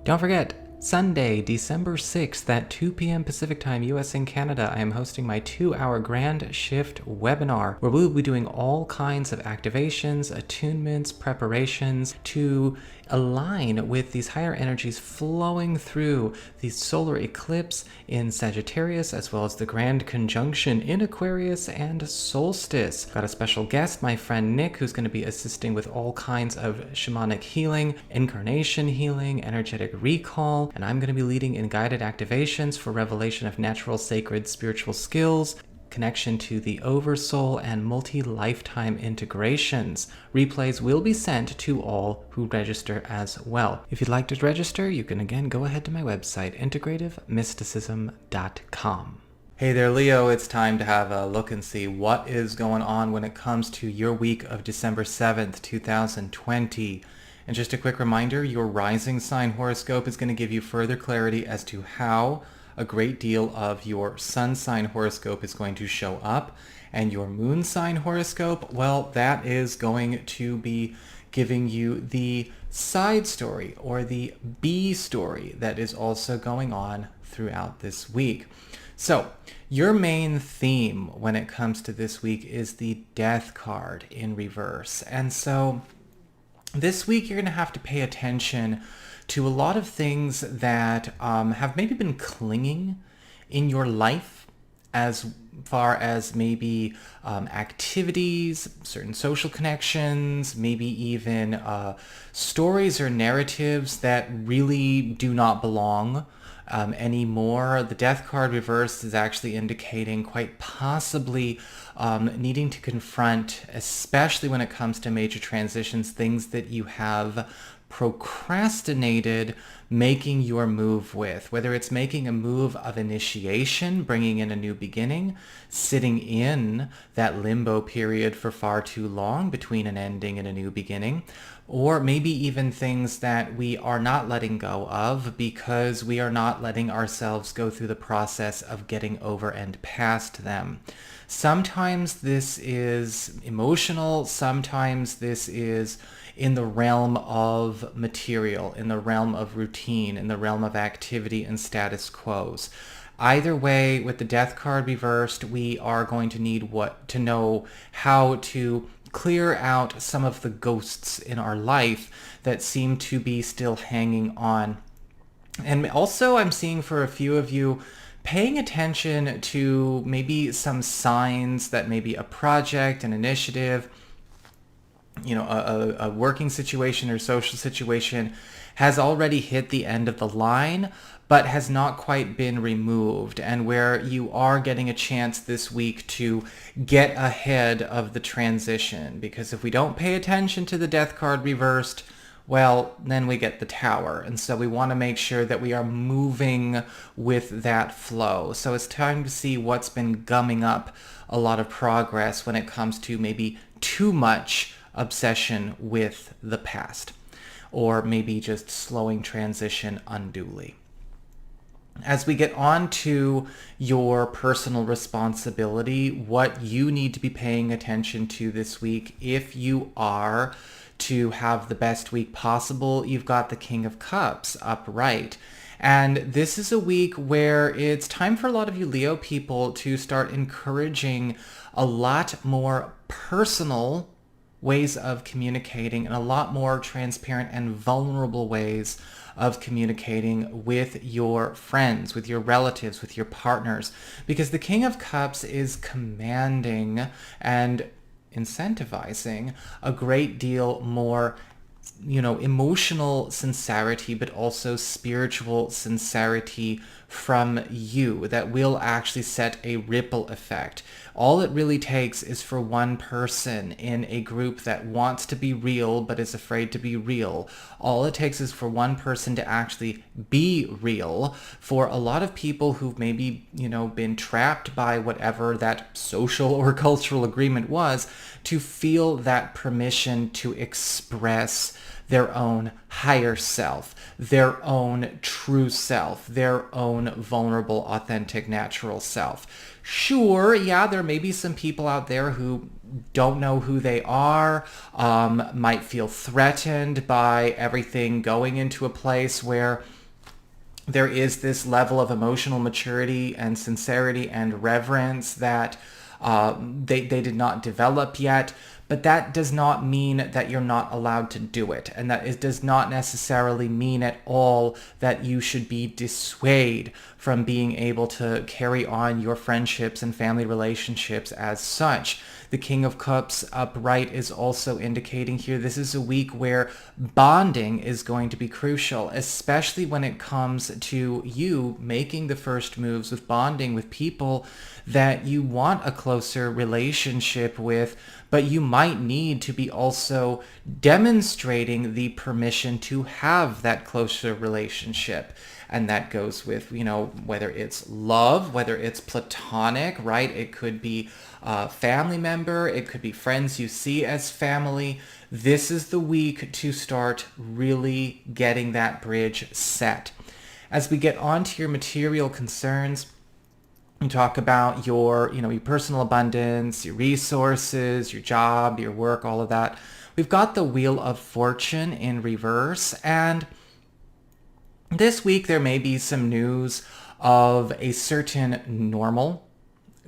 Don't forget, Sunday, December 6th at 2 p.m. Pacific Time, US and Canada, I am hosting my 2-hour Grand Shift webinar where we will be doing all kinds of activations, attunements, preparations to align with these higher energies flowing through the solar eclipse in Sagittarius, as well as the grand conjunction in Aquarius and solstice. Got a special guest, my friend Nick, who's going to be assisting with all kinds of shamanic healing, incarnation healing, energetic recall, and I'm going to be leading in guided activations for revelation of natural, sacred, spiritual skills, connection to the Oversoul, and multi-lifetime integrations. Replays will be sent to all who register as well. If you'd like to register, you can again go ahead to my website, integrativemysticism.com. Hey there, Leo. It's time to have a look and see what is going on when it comes to your week of December 7th, 2020. And just a quick reminder, your rising sign horoscope is going to give you further clarity as to how a great deal of your sun sign horoscope is going to show up, and your moon sign horoscope, well, that is going to be giving you the side story or the B story that is also going on throughout this week. So your main theme when it comes to this week is the Death card in reverse. And so this week you're going to have to pay attention to a lot of things that have maybe been clinging in your life, as far as maybe activities, certain social connections, maybe even stories or narratives that really do not belong anymore. The Death card reversed is actually indicating quite possibly needing to confront, especially when it comes to major transitions, things that you have procrastinated making your move with, whether it's making a move of initiation, bringing in a new beginning, sitting in that limbo period for far too long between an ending and a new beginning, or maybe even things that we are not letting go of because we are not letting ourselves go through the process of getting over and past them. Sometimes this is emotional, sometimes this is in the realm of material, in the realm of routine, in the realm of activity and status quos. Either way, with the Death card reversed, we are going to need to know how to clear out some of the ghosts in our life that seem to be still hanging on. And also I'm seeing for a few of you paying attention to maybe some signs that maybe a project, an initiative, a working situation or social situation has already hit the end of the line, but has not quite been removed, and where you are getting a chance this week to get ahead of the transition. Because if we don't pay attention to the Death card reversed, well, then we get the Tower. And so we want to make sure that we are moving with that flow. So it's time to see what's been gumming up a lot of progress when it comes to maybe too much obsession with the past, or maybe just slowing transition unduly. As we get on to your personal responsibility, what you need to be paying attention to this week, if you are to have the best week possible, you've got the King of Cups upright. And this is a week where it's time for a lot of you Leo people to start encouraging a lot more personal ways of communicating and a lot more transparent and vulnerable ways of communicating with your friends, with your relatives, with your partners, because the King of Cups is commanding and incentivizing a great deal more emotional sincerity, but also spiritual sincerity from you that will actually set a ripple effect. All it really takes is for one person in a group that wants to be real but is afraid to be real. All it takes is for one person to actually be real. For a lot of people who've maybe, been trapped by whatever that social or cultural agreement was, to feel that permission to express their own higher self, their own true self, their own vulnerable, authentic, natural self. Sure, yeah, there may be some people out there who don't know who they are, might feel threatened by everything going into a place where There is this level of emotional maturity and sincerity and reverence that they did not develop yet. But that does not mean that you're not allowed to do it. And that it does not necessarily mean at all that you should be dissuaded from being able to carry on your friendships and family relationships as such. The King of Cups upright is also indicating here this is a week where bonding is going to be crucial, especially when it comes to you making the first moves with bonding with people that you want a closer relationship with, but you might need to be also demonstrating the permission to have that closer relationship. And that goes with, whether it's love, whether it's platonic, right? It could be a family member. It could be friends you see as family. This is the week to start really getting that bridge set. As we get on to your material concerns, we talk about your personal abundance, your resources, your job, your work, all of that. We've got the Wheel of Fortune in reverse, and this week there may be some news of a certain normal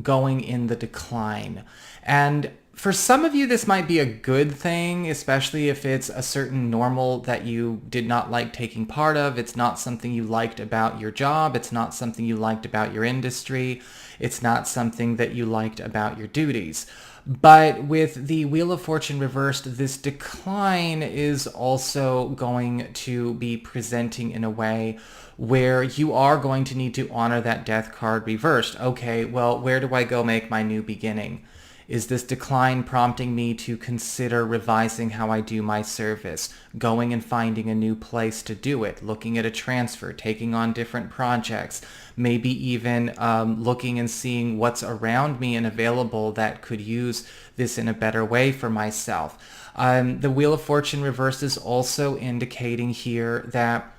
going in the decline. And for some of you, this might be a good thing, especially if it's a certain normal that you did not like taking part of. It's not something you liked about your job. It's not something you liked about your industry. It's not something that you liked about your duties. But with the Wheel of Fortune reversed, this decline is also going to be presenting in a way where you are going to need to honor that death card reversed. Okay, well, where do I go make my new beginning? Is this decline prompting me to consider revising how I do my service, going and finding a new place to do it, looking at a transfer, taking on different projects, maybe even looking and seeing what's around me and available that could use this in a better way for myself? The Wheel of Fortune reversed is also indicating here that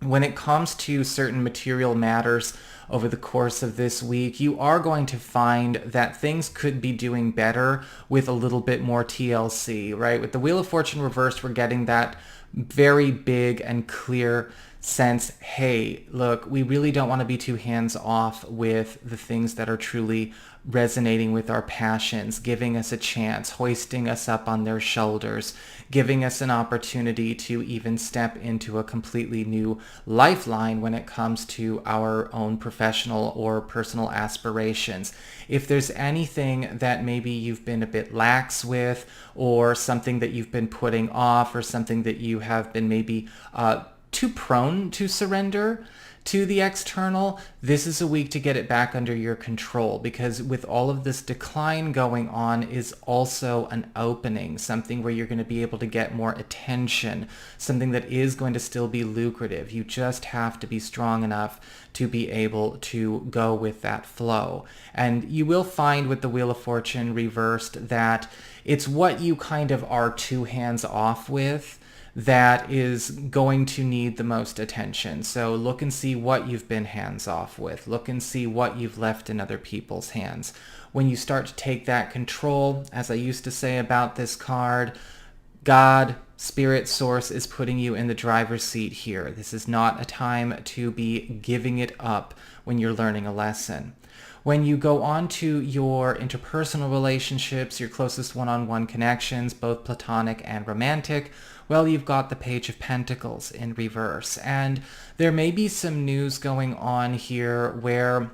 when it comes to certain material matters over the course of this week, you are going to find that things could be doing better with a little bit more TLC, right? With the Wheel of Fortune reversed, we're getting that very big and clear sense, hey, look, we really don't want to be too hands-off with the things that are truly resonating with our passions, giving us a chance, hoisting us up on their shoulders, giving us an opportunity to even step into a completely new lifeline when it comes to our own professional or personal aspirations. If there's anything that maybe you've been a bit lax with, or something that you've been putting off, or something that you have been maybe too prone to surrender to the external, this is a week to get it back under your control, because with all of this decline going on is also an opening, something where you're going to be able to get more attention, something that is going to still be lucrative. You just have to be strong enough to be able to go with that flow. And you will find with the Wheel of Fortune reversed that it's what you kind of are too hands off with that is going to need the most attention. So look and see what you've been hands off with. Look and see what you've left in other people's hands. When you start to take that control, as I used to say about this card, God, Spirit, Source is putting you in the driver's seat here. This is not a time to be giving it up when you're learning a lesson. When you go on to your interpersonal relationships, your closest one-on-one connections, both platonic and romantic, well, you've got the Page of Pentacles in reverse. And there may be some news going on here where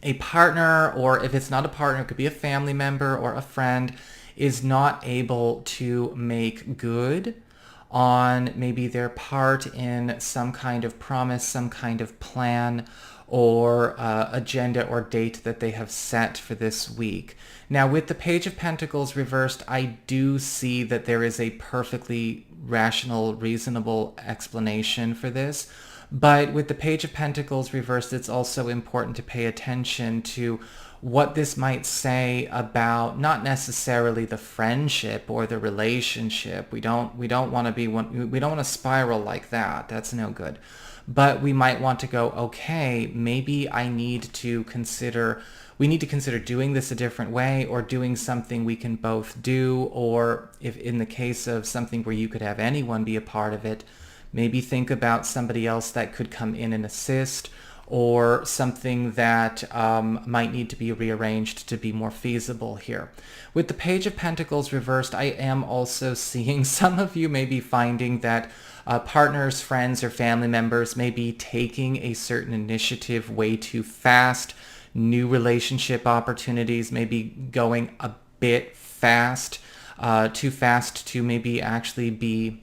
a partner, or if it's not a partner, it could be a family member or a friend, is not able to make good on maybe their part in some kind of promise, some kind of plan, or agenda or date that they have set for this week. Now, with the Page of Pentacles reversed, I do see that there is a perfectly rational, reasonable explanation for this. But with the Page of Pentacles reversed, it's also important to pay attention to what this might say about not necessarily the friendship or the relationship. We don't want to spiral like that. That's no good. But we might want to go, okay, maybe we need to consider doing this a different way, or doing something we can both do, or if in the case of something where you could have anyone be a part of it, Maybe think about somebody else that could come in and assist, or something that might need to be rearranged to be more feasible here. With the Page of Pentacles reversed, I am also seeing some of you may be finding that partners, friends, or family members may be taking a certain initiative way too fast. New relationship opportunities may be going a bit fast, too fast to maybe actually be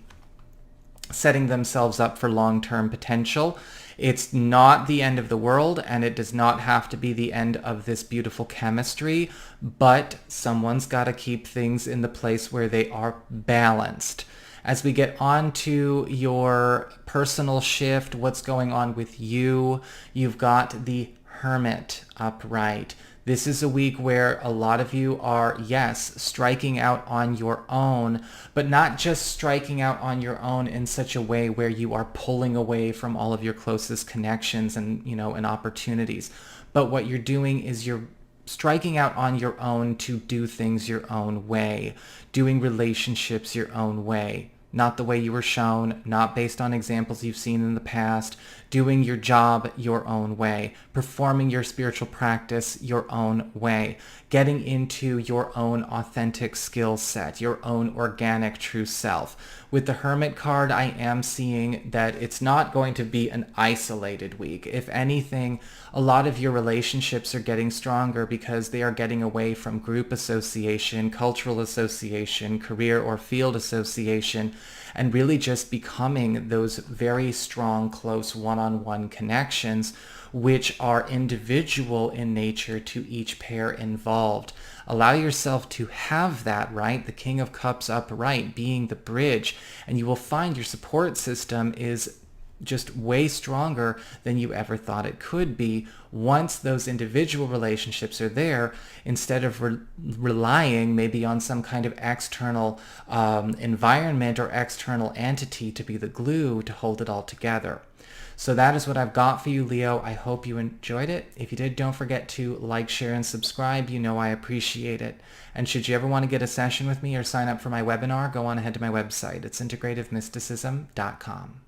setting themselves up for long-term potential. It's not the end of the world, and it does not have to be the end of this beautiful chemistry, but someone's got to keep things in the place where they are balanced. As we get on to your personal shift, what's going on with you, you've got the Hermit upright. This is a week where a lot of you are, yes, striking out on your own, but not just striking out on your own in such a way where you are pulling away from all of your closest connections and, and opportunities. But what you're doing is you're striking out on your own to do things your own way, doing relationships your own way. Not the way you were shown, not based on examples you've seen in the past, doing your job your own way, performing your spiritual practice your own way, getting into your own authentic skill set, your own organic true self. With the Hermit card, I am seeing that it's not going to be an isolated week. If anything, a lot of your relationships are getting stronger because they are getting away from group association, cultural association, career or field association, and really just becoming those very strong, close one-on-one connections, which are individual in nature to each pair involved. Allow yourself to have that, right? The King of Cups upright being the bridge, and you will find your support system is just way stronger than you ever thought it could be once those individual relationships are there, instead of relying maybe on some kind of external environment or external entity to be the glue to hold it all together. So that is what I've got for you, Leo. I hope you enjoyed it. If you did, don't forget to like, share, and subscribe. You know I appreciate it. And should you ever want to get a session with me or sign up for my webinar, go on ahead to my website. It's integrativemysticism.com.